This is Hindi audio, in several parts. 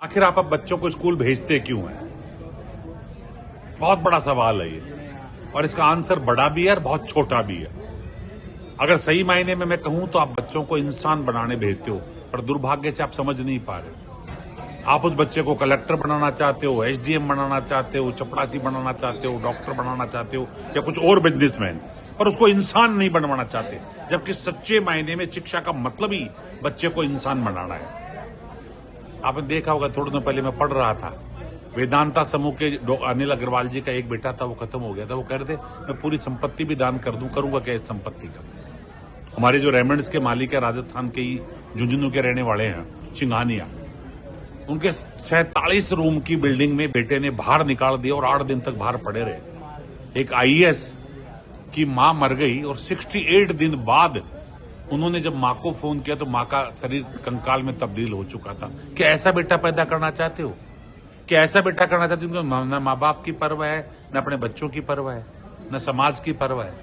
आखिर आप अब बच्चों को स्कूल भेजते क्यों हैं? बहुत बड़ा सवाल है ये, और इसका आंसर बड़ा भी है और बहुत छोटा भी है। अगर सही मायने में मैं कहूं तो आप बच्चों को इंसान बनाने भेजते हो, पर दुर्भाग्य से आप समझ नहीं पा रहे हो। आप उस बच्चे को कलेक्टर बनाना चाहते हो, एसडीएम बनाना चाहते हो, चपरासी बनाना चाहते हो, डॉक्टर बनाना चाहते हो, या कुछ और बिजनेसमैन, पर उसको इंसान नहीं बनवाना चाहते। जबकि सच्चे मायने में शिक्षा का मतलब ही बच्चे को इंसान बनाना है। आपने देखा होगा, थोड़े दिन पहले मैं पढ़ रहा था, वेदांता समूह के अनिल अग्रवाल जी का एक बेटा था, वो खत्म हो गया था। वो कह रहे थे मैं पूरी संपत्ति भी दान कर दूं, करूंगा क्या इस संपत्ति का। हमारे जो रेमंड्स के मालिक है, राजस्थान के ही झुंझुनू के रहने वाले हैं, सिंघानिया, उनके 47 रूम की बिल्डिंग में बेटे ने बाहर निकाल दिया और 8 दिन तक बाहर पड़े रहे। एक आईएएस की मां मर गई और 68 दिन बाद उन्होंने जब मां को फोन किया तो मां का शरीर कंकाल में तब्दील हो चुका था। क्या ऐसा बेटा पैदा करना चाहते हो? क्या ऐसा बेटा करना चाहते हो? न माँ बाप की परवाह है, न अपने बच्चों की परवाह है, न समाज की परवाह है।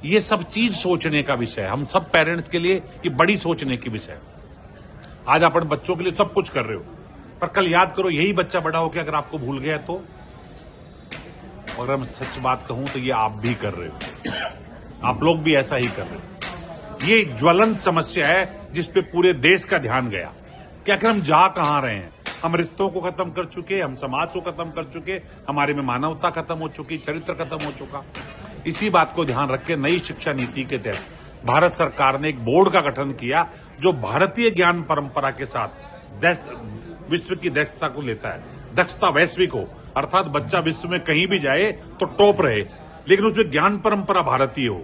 ये सब चीज सोचने का विषय है। हम सब पेरेंट्स के लिए ये बड़ी सोचने की विषय है। आज आप अपने बच्चों के लिए सब कुछ कर रहे हो, पर कल याद करो यही बच्चा बड़ा होकर अगर आपको भूल गया तो। और अगर मैं सच बात कहूं तो ये आप भी कर रहे हो, आप लोग भी ऐसा ही कर रहे हो। ये ज्वलंत समस्या है जिस पे पूरे देश का ध्यान गया कि आखिर हम जा कहां रहे हैं। हम रिश्तों को खत्म कर चुके, हम समाज को खत्म कर चुके, हमारे में मानवता खत्म हो चुकी, चरित्र खत्म हो चुका। इसी बात को ध्यान रख के नई शिक्षा नीति के तहत भारत सरकार ने एक बोर्ड का गठन किया जो भारतीय ज्ञान परंपरा के साथ विश्व की दक्षता को लेता है। दक्षता वैश्विक हो, अर्थात बच्चा विश्व में कहीं भी जाए तो टॉप रहे, लेकिन उसमें ज्ञान परंपरा भारतीय हो।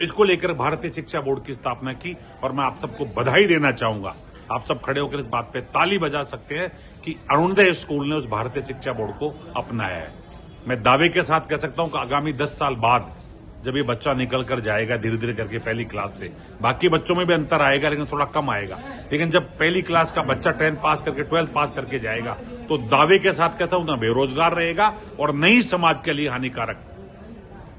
इसको लेकर भारतीय शिक्षा बोर्ड की स्थापना की और मैं आप सबको बधाई देना चाहूंगा। आप सब खड़े होकर इस बात पे ताली बजा सकते हैं कि अरुणोदय स्कूल ने उस भारतीय शिक्षा बोर्ड को अपनाया है। मैं दावे के साथ कह सकता हूं कि आगामी 10 साल बाद जब ये बच्चा निकल कर जाएगा धीरे धीरे करके पहली क्लास से, बाकी बच्चों में भी अंतर आएगा लेकिन थोड़ा कम आएगा, लेकिन जब पहली क्लास का बच्चा 10th पास करके 12th पास करके जाएगा तो दावे के साथ कहता हूं ना बेरोजगार रहेगा और नई समाज के लिए हानिकारक।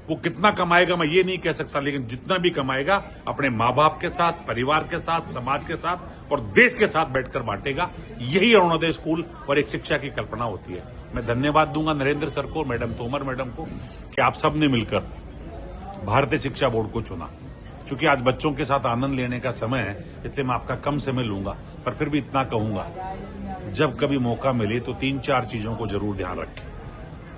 वो कितना कमाएगा मैं ये नहीं कह सकता, लेकिन जितना भी कमाएगा अपने माँ बाप के साथ, परिवार के साथ, समाज के साथ और देश के साथ बैठकर बांटेगा। यही अरुणोदय स्कूल और एक शिक्षा की कल्पना होती है। मैं धन्यवाद दूंगा नरेंद्र सर को, मैडम तोमर मैडम को, कि आप सबने मिलकर भारतीय शिक्षा बोर्ड को चुना। क्योंकि आज बच्चों के साथ आनंद लेने का समय है, इसलिए मैं आपका कम समय लूंगा, पर फिर भी इतना कहूंगा, जब कभी मौका मिले तो 3-4 चीजों को जरूर ध्यान रखें।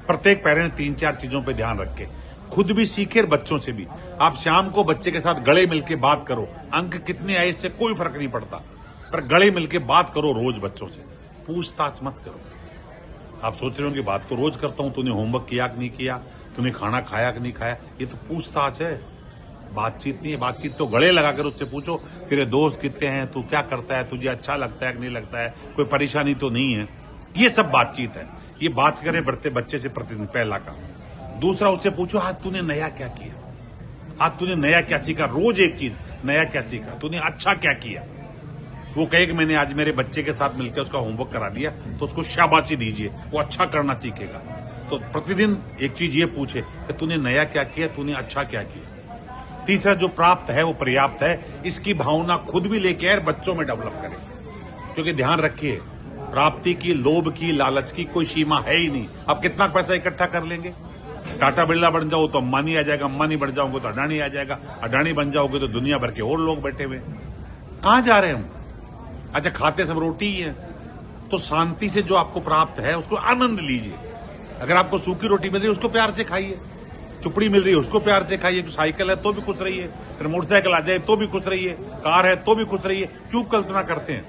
प्रत्येक पेरेंट 3-4 चीजों पर ध्यान रखे, खुद भी सीखे और बच्चों से भी। आप शाम को बच्चे के साथ गले मिलके बात करो, अंक कितने आए इससे कोई फर्क नहीं पड़ता, पर गले मिलके बात करो रोज बच्चों से, पूछताछ मत करो। आप सोच रहे हो कि बात तो रोज करता हूं, तूने होमवर्क किया कि नहीं किया, तूने खाना खाया कि नहीं खाया, ये तो पूछताछ है, बातचीत नहीं है। बातचीत तो गले लगाकर उससे पूछो तेरे दोस्त कितने हैं, तू क्या करता है, तुझे अच्छा लगता है कि नहीं लगता है, कोई परेशानी तो नहीं है। ये सब बातचीत है। ये बात करें बढ़ते बच्चे से प्रतिदिन, पहला काम। दूसरा, उससे पूछो आज तूने नया क्या किया, आज तूने नया क्या सीखा। रोज एक चीज, नया क्या सीखा, तूने अच्छा क्या किया। वो कहे कि मैंने आज मेरे बच्चे के साथ मिलकर उसका होमवर्क करा दिया, तो उसको शाबाशी दीजिए, वो अच्छा करना सीखेगा। तो प्रतिदिन एक चीज ये पूछे कि तूने नया क्या किया, तूने अच्छा क्या किया। तीसरा, जो प्राप्त है वो पर्याप्त है, इसकी भावना खुद भी लेके आए बच्चों में डेवलप करें। क्योंकि ध्यान रखिए, प्राप्ति की, लोभ की, लालच की कोई सीमा है ही नहीं। आप कितना पैसा इकट्ठा कर लेंगे, टाटा बिरला बन जाओ तो अंबानी आ जाएगा, अंबानी बन जाओगे तो अडानी आ जाएगा, अडानी बन जाओगे तो दुनिया भर के और लोग बैठे हुए। कहां जा रहे हैं हम? अच्छा, खाते सब रोटी ही है, तो शांति से जो आपको प्राप्त है उसको आनंद लीजिए। अगर आपको सूखी रोटी मिल रही है उसको प्यार से खाइए, चुपड़ी मिल रही है उसको प्यार से खाइए, साइकिल है तो भी खुश रहिए, फिर मोटरसाइकिल आ जाए तो भी खुश रहिए, कार है तो भी खुश रहिए। क्यों कल्पना करते हैं?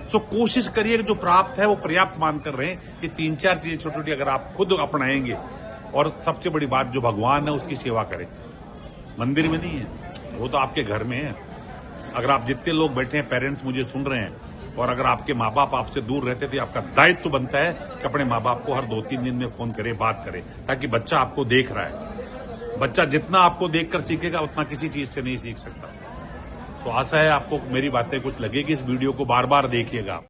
सो कोशिश करिए कि जो प्राप्त है वो पर्याप्त मानकर रहे। ये 3-4 चीजें छोटी छोटी अगर आप खुद अपनाएंगे, और सबसे बड़ी बात, जो भगवान है उसकी सेवा करें। मंदिर में नहीं है, वो तो आपके घर में है। अगर आप जितने लोग बैठे हैं, पेरेंट्स मुझे सुन रहे हैं, और अगर आपके माँ बाप आपसे दूर रहते थे, आपका दायित्व तो बनता है कि अपने माँ बाप को हर 2-3 दिन में फोन करें, बात करें, ताकि बच्चा आपको देख रहा है। बच्चा जितना आपको देखकर सीखेगा उतना किसी चीज से नहीं सीख सकता। तो आशा है आपको मेरी बातें कुछ लगेगी। इस वीडियो को बार बार देखिएगा।